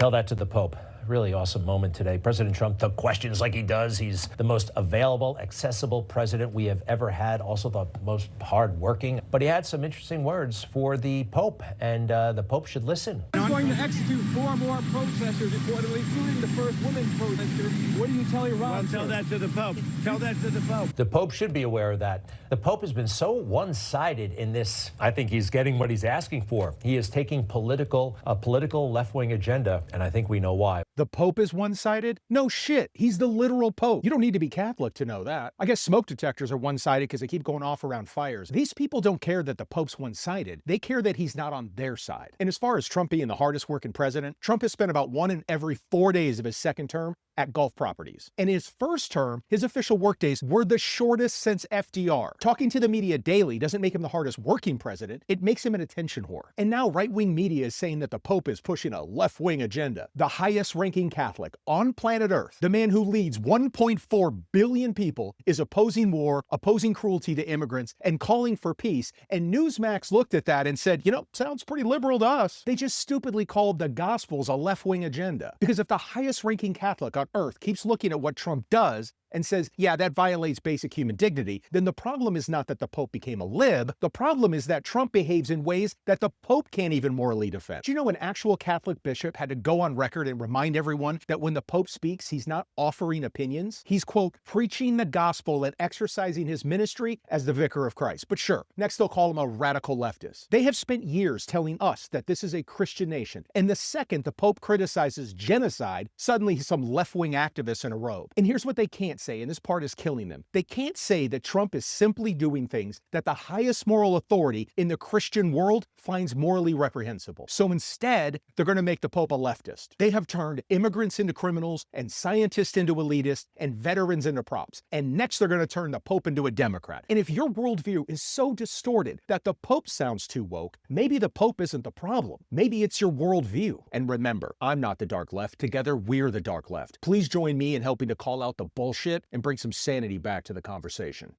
Tell that to the Pope. Really awesome moment today. President Trump took questions like he does. He's the most available, accessible president we have ever had, also the most hardworking. But he had some interesting words for the Pope, and the Pope should listen. I'm going to execute 4 more protesters, reportedly, including the first woman protester. What do you tell Iran? Well, tell that to the Pope. Tell that to the Pope. The Pope should be aware of that. The Pope has been so one-sided in this. I think he's getting what he's asking for. He is taking a political left-wing agenda, and I think we know why. The Pope is one-sided? No shit. He's the literal Pope. You don't need to be Catholic to know that. I guess smoke detectors are one-sided because they keep going off around fires. These people don't care that the Pope's one-sided. They care that he's not on their side. And as far as Trump being the hardest working president, Trump has spent about 1 in every 4 days of his second term at golf properties. In his first term, his official workdays were the shortest since FDR. Talking to the media daily doesn't make him the hardest working president, it makes him an attention whore. And now right-wing media is saying that the Pope is pushing a left-wing agenda. The highest ranking Catholic on planet Earth, the man who leads 1.4 billion people, is opposing war, opposing cruelty to immigrants, and calling for peace. And Newsmax looked at that and said, you know, sounds pretty liberal to us. They just stupidly called the Gospels a left-wing agenda. Because if the highest ranking Catholic on Earth keeps looking at what Trump does and says, yeah, that violates basic human dignity, then the problem is not that the Pope became a lib. The problem is that Trump behaves in ways that the Pope can't even morally defend. Do you know an actual Catholic bishop had to go on record and remind everyone that when the Pope speaks, he's not offering opinions? He's, quote, preaching the gospel and exercising his ministry as the vicar of Christ. But sure, next they'll call him a radical leftist. They have spent years telling us that this is a Christian nation. And the second the Pope criticizes genocide, suddenly he's some left-wing activist in a robe. And here's what they can't say, and this part is killing them. They can't say that Trump is simply doing things that the highest moral authority in the Christian world finds morally reprehensible. So instead, they're going to make the Pope a leftist. They have turned immigrants into criminals and scientists into elitists and veterans into props. And next they're going to turn the Pope into a Democrat. And if your worldview is so distorted that the Pope sounds too woke, maybe the Pope isn't the problem. Maybe it's your worldview. And remember, I'm not the dark left. Together, we're the dark left. Please join me in helping to call out the bullshit and bring some sanity back to the conversation.